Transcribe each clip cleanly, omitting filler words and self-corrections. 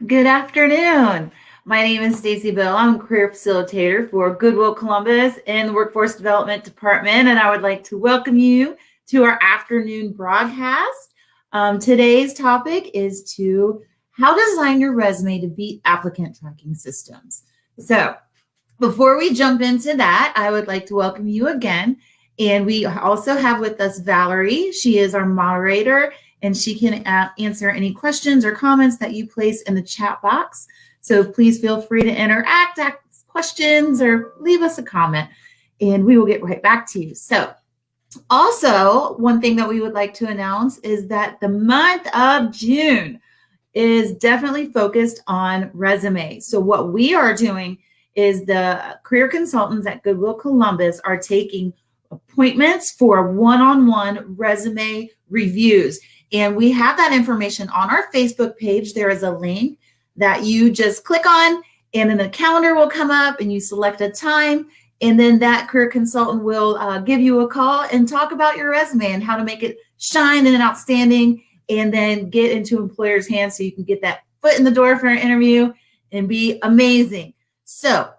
Good afternoon. My name is Stacy Bill. I'm a career facilitator for Goodwill Columbus in the Workforce Development Department, and I would like to welcome you to our afternoon broadcast. Today's topic is to how to design your resume to beat applicant tracking systems. So before we jump into that, I would like to welcome you again. And we also have with us Valerie. She is our moderator, and she can answer any questions or comments that you place in the chat box. So please feel free to interact, ask questions, or leave us a comment, and we will get right back to you. So also, one thing that we would like to announce is that the month of June is definitely focused on resumes. So what we are doing is the career consultants at Goodwill Columbus are taking appointments for one-on-one resume reviews. And we have that information on our Facebook page. There is a link that you just click on, and then the calendar will come up and you select a time. And then that career consultant will give you a call and talk about your resume and how to make it shine and outstanding, and then get into employers' hands so you can get that foot in the door for an interview and be amazing. So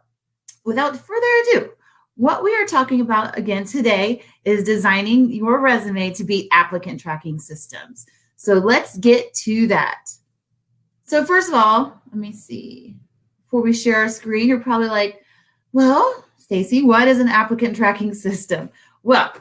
without further ado, what we are talking about again today is designing your resume to beat applicant tracking systems. So let's get to that. So first of all, let me see. Before we share our screen, you're probably like, well, Stacy, what is an applicant tracking system? Well,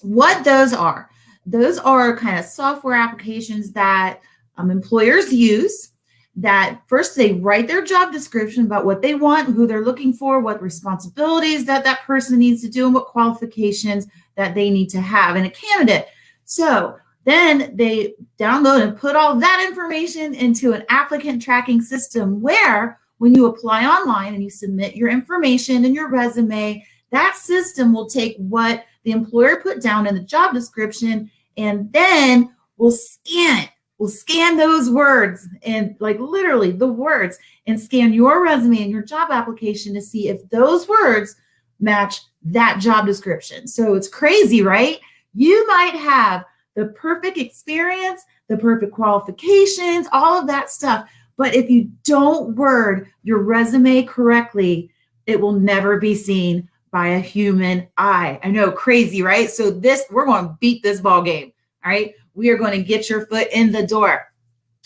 what those are kind of software applications that employers use, that first they write their job description about what they want, who they're looking for, what responsibilities that person needs to do, and what qualifications that they need to have in a candidate. So then they download and put all that information into an applicant tracking system where when you apply online and you submit your information and your resume, that system will take what the employer put down in the job description and then we'll scan it. We'll scan those words, and like literally the words, and scan your resume and your job application to see if those words match that job description. So it's crazy, right? You might have the perfect experience, the perfect qualifications, all of that stuff. But if you don't word your resume correctly, it will never be seen by a human eye. I know, crazy, right? So we're going to beat this ball game, all right? We are going to get your foot in the door.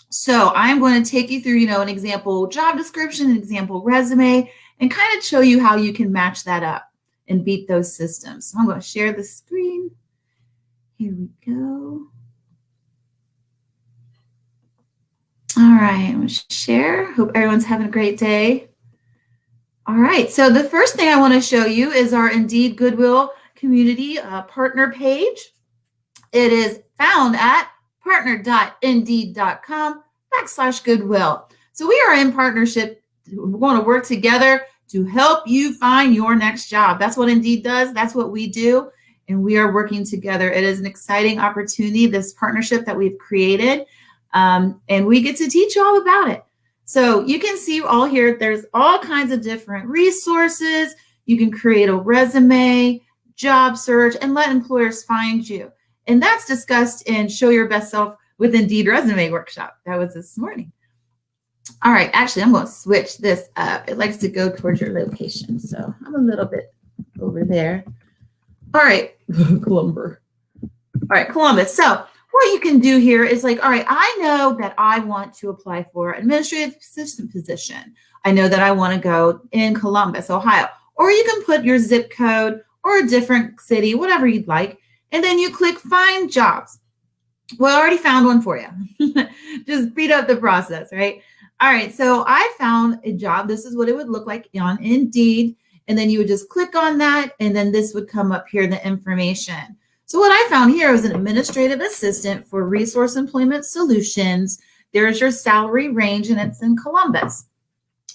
So I'm going to take you through, an example job description, an example resume, and kind of show you how you can match that up and beat those systems. So I'm going to share the screen. Here we go. All right, I'm going to share. Hope everyone's having a great day. All right, so the first thing I want to show you is our Indeed Goodwill Community partner page. It is found at partner.indeed.com/Goodwill. So we are in partnership. We're going to work together to help you find your next job. That's what Indeed does. That's what we do. And we are working together. It is an exciting opportunity, this partnership that we've created. And we get to teach you all about it. So you can see all here, there's all kinds of different resources. You can create a resume, job search, and let employers find you. And that's discussed in Show Your Best Self with Indeed Resume Workshop. That was this morning. All right, actually, I'm going to switch this up. It likes to go towards your location. So I'm a little bit over there. All right, Columbus. All right, Columbus. So what you can do here is like, all right, I know that I want to apply for an administrative assistant position. I know that I want to go in Columbus, Ohio. Or you can put your zip code or a different city, whatever you'd like. And then you click Find Jobs. Well, I already found one for you. Just speed up the process, right? All right, so I found a job. This is what it would look like on Indeed. And then you would just click on that, and then this would come up here, the information. So what I found here was an administrative assistant for Resource Employment Solutions. There's your salary range, and it's in Columbus.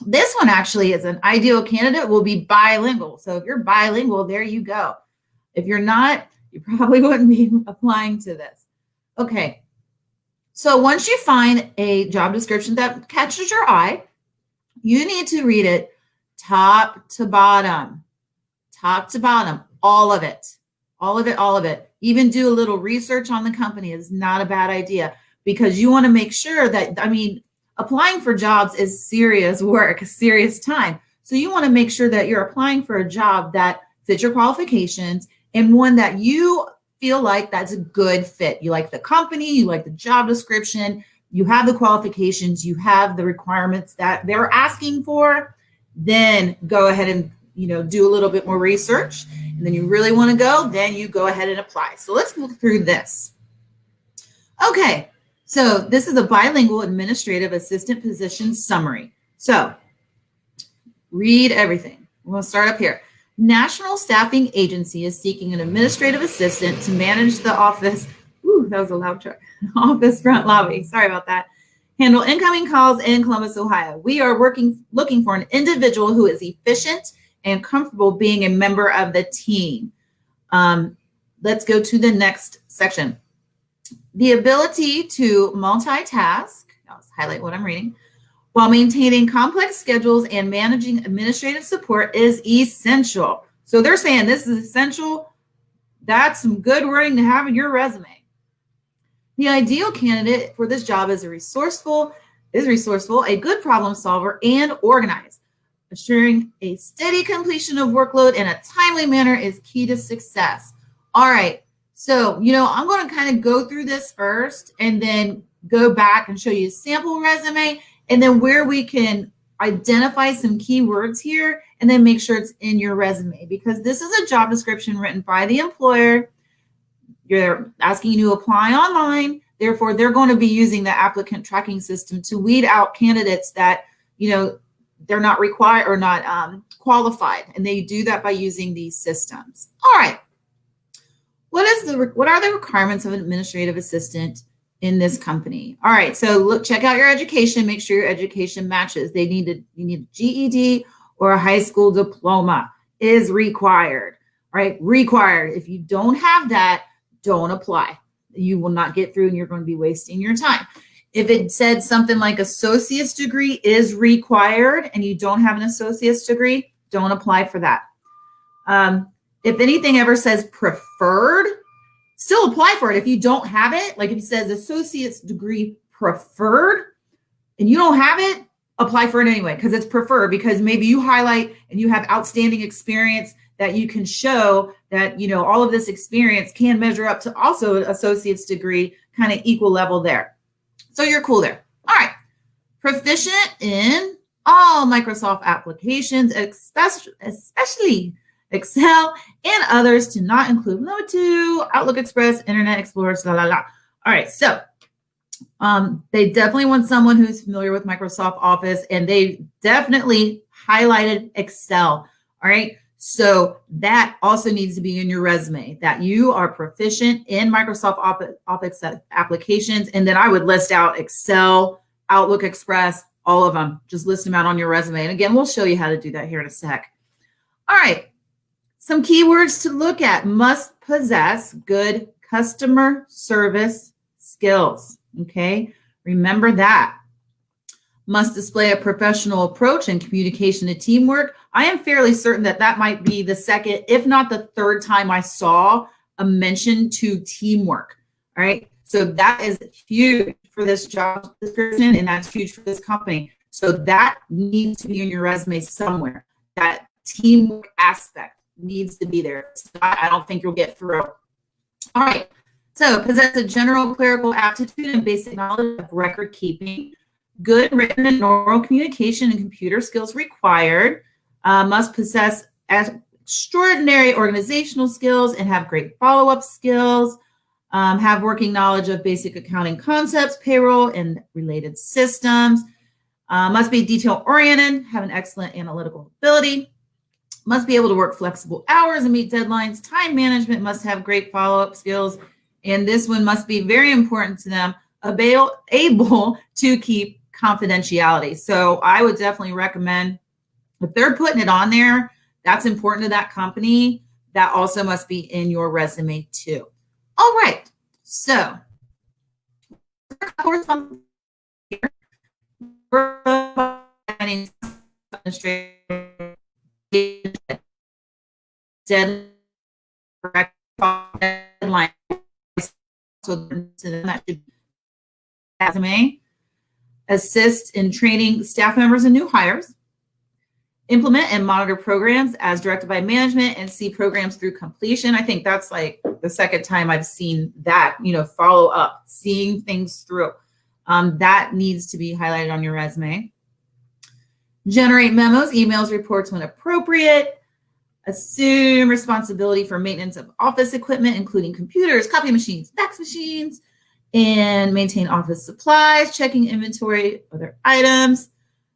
This one actually is an ideal candidate, will be bilingual. So if you're bilingual, there you go. If you're not, you probably wouldn't be applying to this. Okay. So once you find a job description that catches your eye, you need to read it top to bottom, all of it. Even do a little research on the company is not a bad idea, because you want to make sure that, applying for jobs is serious work, serious time. So you want to make sure that you're applying for a job that fits your qualifications and one that you feel like that's a good fit. You like the company, you like the job description, you have the qualifications, you have the requirements that they're asking for. Then go ahead and do a little bit more research. And then you really want to go, then you go ahead and apply. So let's look through this. Okay, so this is a bilingual administrative assistant position summary. So read everything. We're going to start up here. National Staffing Agency is seeking an administrative assistant to manage the office. Ooh, that was a loud truck. Office front lobby. Sorry about that. Handle incoming calls in Columbus, Ohio. We are looking for an individual who is efficient and comfortable being a member of the team. Let's go to the next section. The ability to multitask, I'll highlight what I'm reading, while maintaining complex schedules and managing administrative support is essential. So they're saying this is essential. That's some good wording to have in your resume. The ideal candidate for this job is resourceful, a good problem solver, and organized. Assuring a steady completion of workload in a timely manner is key to success. All right, so, I'm going to kind of go through this first and then go back and show you a sample resume and then where we can identify some keywords here and then make sure it's in your resume, because this is a job description written by the employer. You're asking you to apply online. Therefore, they're going to be using the applicant tracking system to weed out candidates that, they're not required or not qualified. And they do that by using these systems. All right. What are the requirements of an administrative assistant in this company? All right. So check out your education. Make sure your education matches. You need a GED or a high school diploma is required. All right. Required. If you don't have that, don't apply. You will not get through and you're going to be wasting your time. If it said something like associate's degree is required and you don't have an associate's degree, don't apply for that. If anything ever says preferred, still apply for it. If you don't have it, like if it says associate's degree preferred and you don't have it, apply for it anyway, because it's preferred, because maybe you highlight and you have outstanding experience that you can show that, all of this experience can measure up to also an associate's degree, kind of equal level there. So you're cool there. All right. Proficient in all Microsoft applications, especially Excel and others, to not include Number 2, Outlook Express, Internet Explorer, la la la. All right. So they definitely want someone who's familiar with Microsoft Office, and they definitely highlighted Excel. All right. So that also needs to be in your resume, that you are proficient in Microsoft Office applications. And then I would list out Excel, Outlook Express, all of them. Just list them out on your resume. And again, we'll show you how to do that here in a sec. All right. Some keywords to look at: must possess good customer service skills. Okay. Remember that. Must display a professional approach and communication to teamwork. I am fairly certain that might be the second, if not the third time I saw a mention to teamwork. All right. So that is huge for this job description, and that's huge for this company. So that needs to be in your resume somewhere. That teamwork aspect needs to be there. I don't think you'll get through. All right. So possess a general clerical aptitude and basic knowledge of record keeping. Good written and oral communication and computer skills required. Must possess extraordinary organizational skills and have great follow-up skills. Have working knowledge of basic accounting concepts, payroll, and related systems. Must be detail-oriented, have an excellent analytical ability. Must be able to work flexible hours and meet deadlines. Time management, must have great follow-up skills. And this one must be very important to them, able to keep confidentiality. So I would definitely recommend, if they're putting it on there, that's important to that company. That also must be in your resume too. All right. So deadline. So that should resume. assist in training staff members and new hires, implement and monitor programs as directed by management, and see programs through completion. I think that's like the second time I've seen that, follow up, seeing things through. That needs to be highlighted on your resume. Generate memos, emails, reports when appropriate. Assume responsibility for maintenance of office equipment, including computers, copy machines, fax machines, and maintain office supplies, checking inventory, other items.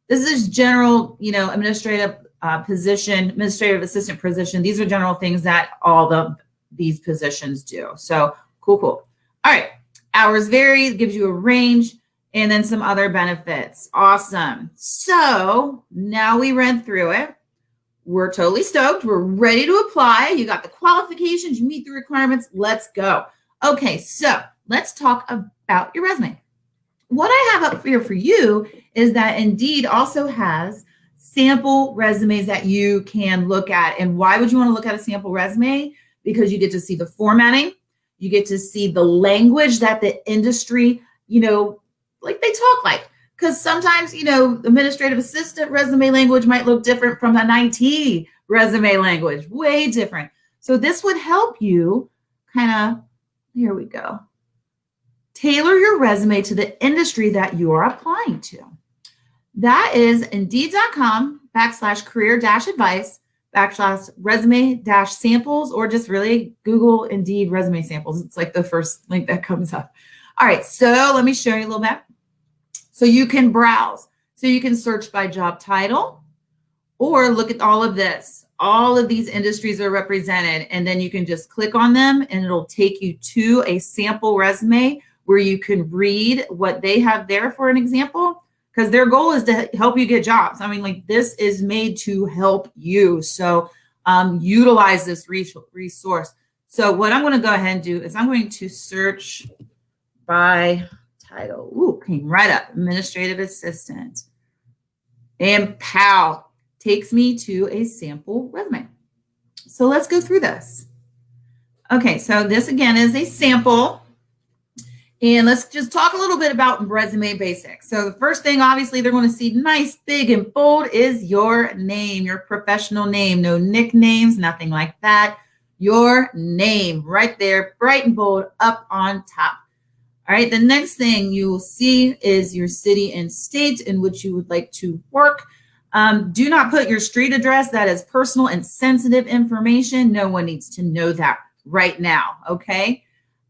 This is general, administrative administrative assistant position. These are general things that all these positions do. So cool. All right. Hours vary, gives you a range, and then some other benefits. Awesome. So now we ran through it. We're totally stoked. We're ready to apply. You got the qualifications. You meet the requirements. Let's go. Okay, so let's talk about your resume. What I have up here for you is that Indeed also has sample resumes that you can look at. And why would you want to look at a sample resume? Because you get to see the formatting. You get to see the language that the industry, like they talk like. Because sometimes, administrative assistant resume language might look different from an IT resume language, way different. So this would help you here we go, tailor your resume to the industry that you are applying to. That is indeed.com/career-advice/resume-samples, or just really Google Indeed resume samples. It's like the first link that comes up. All right, so let me show you a little bit. So you can browse. So you can search by job title, or look at all of this. All of these industries are represented, and then you can just click on them and it'll take you to a sample resume where you can read what they have there for an example, because their goal is to help you get jobs. I mean, like, this is made to help you. So utilize this resource. So what I'm going to go ahead and do is I'm going to search by title. Ooh, came right up. Administrative assistant. And pow, takes me to a sample resume. So let's go through this. Okay, so this again is a sample. And let's just talk a little bit about resume basics. So the first thing, obviously, they're going to see nice, big, and bold is your name, your professional name. No nicknames, nothing like that. Your name right there, bright and bold, up on top. All right, the next thing you will see is your city and state in which you would like to work. Do not put your street address. That is personal and sensitive information. No one needs to know that right now, okay?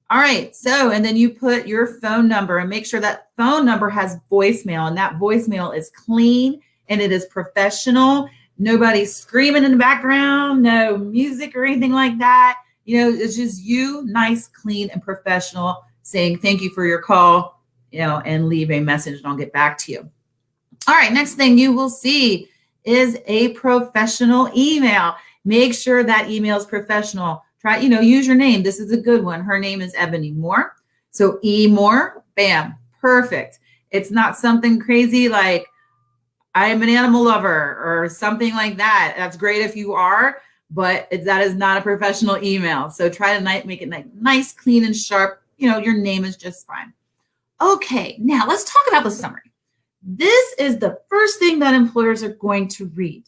All right, so, and then you put your phone number and make sure that phone number has voicemail, and that voicemail is clean and it is professional. Nobody's screaming in the background, no music or anything like that. It's just you, nice, clean, and professional, saying thank you for your call, and leave a message and I'll get back to you. All right, next thing you will see is a professional email. Make sure that email is professional. Try, use your name. This is a good one. Her name is Ebony Moore. So E Moore, bam, perfect. It's not something crazy like I'm an animal lover or something like that. That's great if you are, but that is not a professional email. So try to make it nice, clean, and sharp. Your name is just fine. Okay, now let's talk about the summary. This is the first thing that employers are going to read.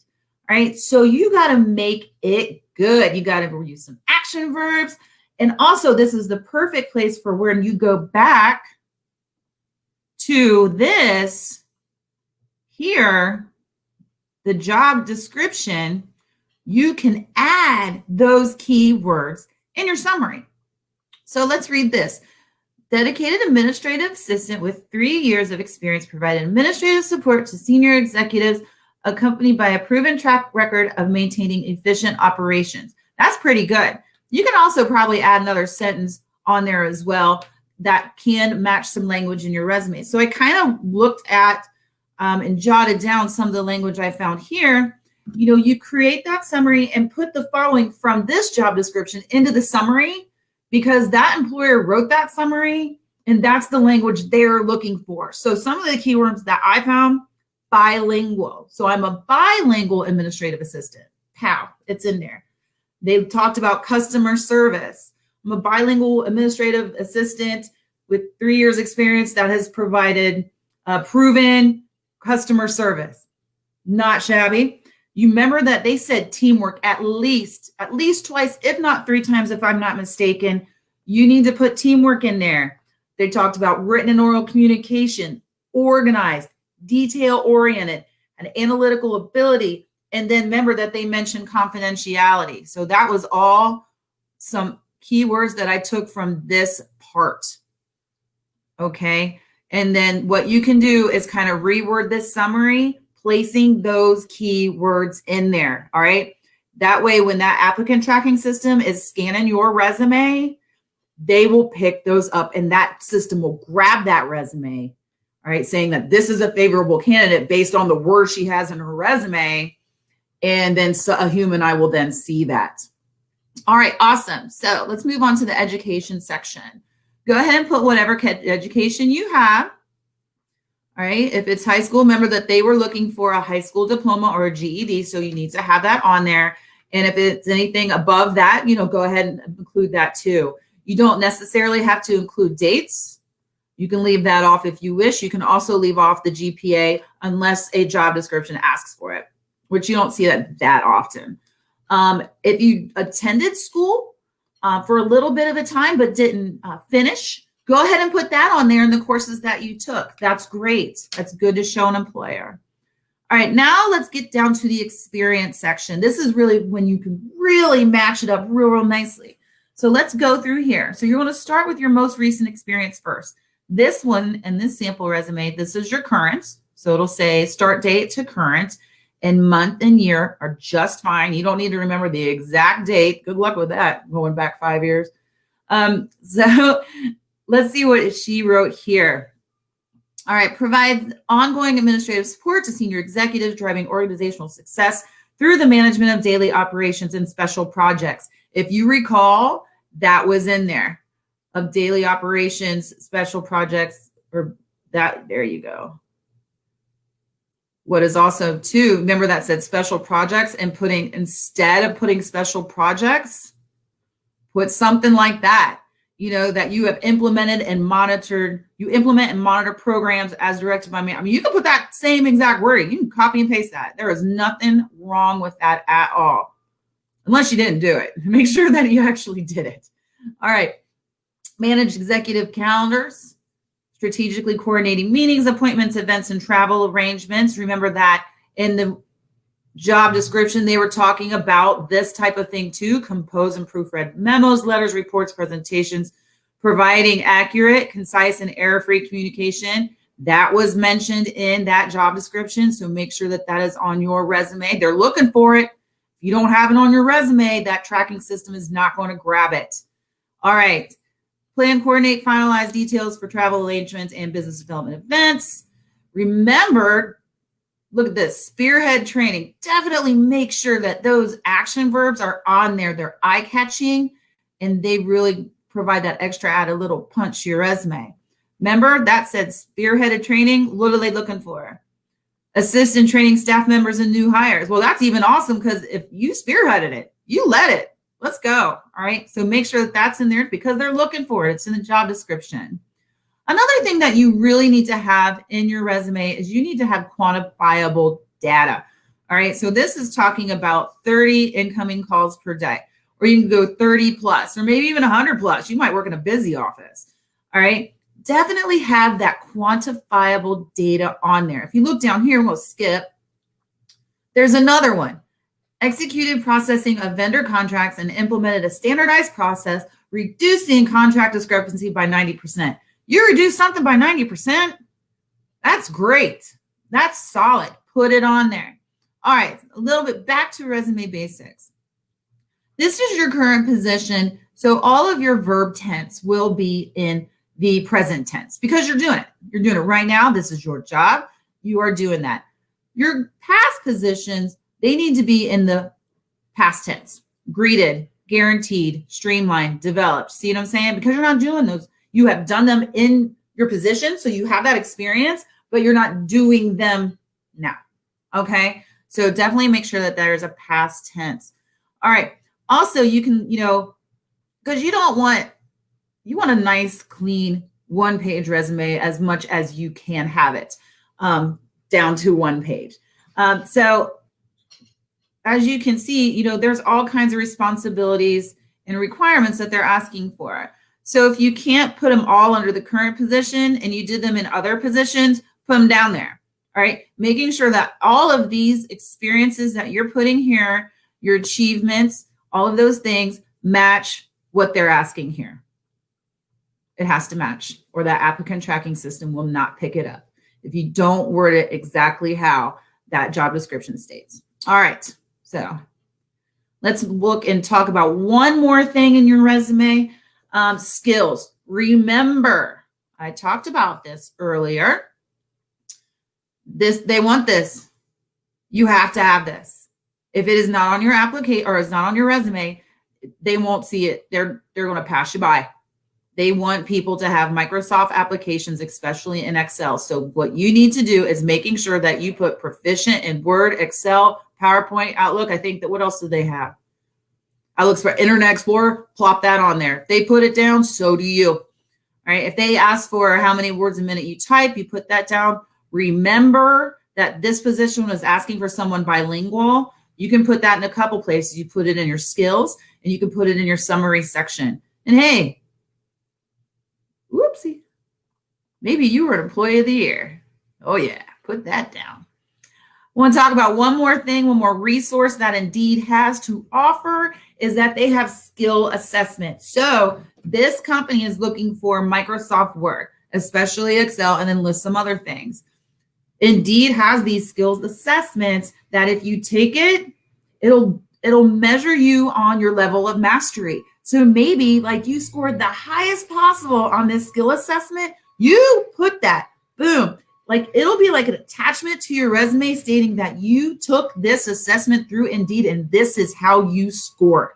All right, so you got to make it good. You got to use some action verbs. And also, this is the perfect place for when you go back to this here, the job description, you can add those keywords in your summary. So let's read this. Dedicated administrative assistant with 3 years of experience providing administrative support to senior executives, accompanied by a proven track record of maintaining efficient operations. That's pretty good. You can also probably add another sentence on there as well that can match some language in your resume. So I kind of looked at and jotted down some of the language I found here. You create that summary and put the following from this job description into the summary, because that employer wrote that summary and that's the language they're looking for. So some of the keywords that I found, bilingual. So I'm a bilingual administrative assistant. Pow, it's in there. They talked about customer service. I'm a bilingual administrative assistant with 3 years experience that has provided Proven customer service, not shabby. You remember that they said teamwork at least twice, if not 3 times, if I'm not mistaken. You need to put teamwork in there. They talked about written and oral communication, organized, detail-oriented, and analytical ability. And then remember that they mentioned confidentiality. So that was all some keywords that I took from this part. Okay. And then what you can do is kind of reword this summary, placing those keywords in there. All right. That way, when that applicant tracking system is scanning your resume, they will pick those up and that system will grab that resume. All right. Saying that this is a favorable candidate based on the words she has in her resume. And then a human eye will then see that. All right. Awesome. So let's move on to the education section. Go ahead and put whatever education you have. All right. If it's high school, remember that they were looking for a high school diploma or a GED. So you need to have that on there. And if it's anything above that, go ahead and include that too. You don't necessarily have to include dates. You can leave that off if you wish. You can also leave off the GPA unless a job description asks for it, which you don't see that often. If you attended school for a little bit of a time but didn't finish, go ahead and put that on there in the courses that you took. That's great. That's good to show an employer. All right, now let's get down to the experience section. This is really when you can really match it up real nicely. So let's go through here. So you're going to start with your most recent experience first. This one and this sample resume, this is your current. So it'll say start date to current, and month and year are just fine. You don't need to remember the exact date. Good luck with that, going back 5 years. So let's see what she wrote here. All right, provide ongoing administrative support to senior executives driving organizational success through the management of daily operations and special projects. If you recall, that was in there, of daily operations, special projects, or that, there you go. What is also too, remember that said special projects, and instead of putting special projects, put something like that, that you have implemented and monitored. You implement and monitor programs as directed by me. I mean, you can put that same exact word. You can copy and paste that. There is nothing wrong with that at all, unless you didn't do it. Make sure that you actually did it. All right. Manage executive calendars, strategically coordinating meetings, appointments, events, and travel arrangements. Remember that in the job description, they were talking about this type of thing too: compose and proofread memos, letters, reports, presentations, providing accurate, concise, and error-free communication. That was mentioned in that job description. So make sure that that is on your resume. They're looking for it. If you don't have it on your resume, that tracking system is not going to grab it. All right. Plan, coordinate, finalize details for travel arrangements and business development events. Remember, look at this, spearhead training. Definitely make sure that those action verbs are on there. They're eye-catching, and they really provide that extra added little punch to your resume. Remember, that said spearheaded training. What are they looking for? Assist in training staff members and new hires. Well, that's even awesome, because if you spearheaded it, you led it. Let's go. All right. So make sure that that's in there because they're looking for it. It's in the job description. Another thing that you really need to have in your resume is you need to have quantifiable data. All right. So this is talking about 30 incoming calls per day, or you can go 30 plus, or maybe even 100 plus. You might work in a busy office. All right. Definitely have that quantifiable data on there. If you look down here, we'll skip. There's another one. Executed processing of vendor contracts and implemented a standardized process, reducing contract discrepancy by 90%. You reduce something by 90%. That's great. That's solid. Put it on there. All right. A little bit back to resume basics. This is your current position. So all of your verb tense will be in the present tense because you're doing it. You're doing it right now. This is your job. You are doing that. Your past positions, they need to be in the past tense. Greeted, guaranteed, streamlined, developed. See what I'm saying? Because you're not doing those. You have done them in your position, so you have that experience, but you're not doing them now. Okay? So definitely make sure that there's a past tense. All right. Also, you can, because you want a nice, clean one-page resume as much as you can have it, down to one page. So as you can see, there's all kinds of responsibilities and requirements that they're asking for. So if you can't put them all under the current position and you did them in other positions, put them down there. All right. Making sure that all of these experiences that you're putting here, your achievements, all of those things match what they're asking here. It has to match, or that applicant tracking system will not pick it up if you don't word it exactly how that job description states. All right. So let's look and talk about one more thing in your resume. Skills. Remember, I talked about this earlier. They want this. You have to have this. If it is not on your application or it's not on your resume, they won't see it. They're going to pass you by. They want people to have Microsoft applications, especially in Excel. So what you need to do is making sure that you put proficient in Word, Excel, PowerPoint, Outlook. I think that, what else do they have? Outlook for Internet Explorer, plop that on there. If they put it down, so do you. All right. If they ask for how many words a minute you type, you put that down. Remember that this position was asking for someone bilingual. You can put that in a couple places. You put it in your skills and you can put it in your summary section. And hey, whoopsie, maybe you were an employee of the year. Oh yeah, put that down. I want to talk about one more thing, one more resource that Indeed has to offer is that they have skill assessment. So this company is looking for Microsoft Word, especially Excel, and then list some other things. Indeed has these skills assessments that if you take it, it'll measure you on your level of mastery. So maybe like you scored the highest possible on this skill assessment, you put that, boom. Like it'll be like an attachment to your resume stating that you took this assessment through Indeed and this is how you scored.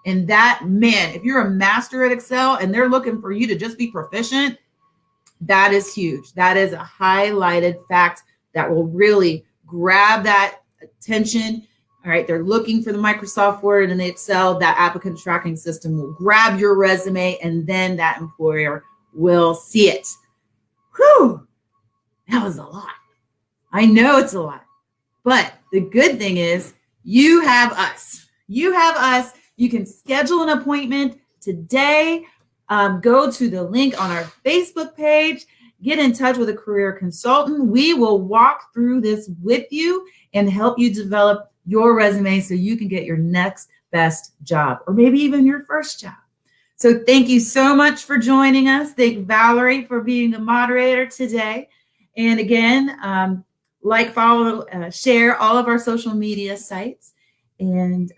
And that, man, if you're a master at Excel and they're looking for you to just be proficient, that is huge. That is a highlighted fact that will really grab that attention. All right, they're looking for the Microsoft Word and the Excel. That applicant tracking system will grab your resume and then that employer will see it. Whew, that was a lot. I know it's a lot, but the good thing is you have us. You have us. You can schedule an appointment today. Go to the link on our Facebook page. Get in touch with a career consultant. We will walk through this with you and help you develop your resume so you can get your next best job or maybe even your first job. So thank you so much for joining us. Thank Valerie for being the moderator today. And again, like, follow, share all of our social media sites. And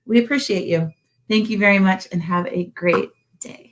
we appreciate you. Thank you very much and have a great day.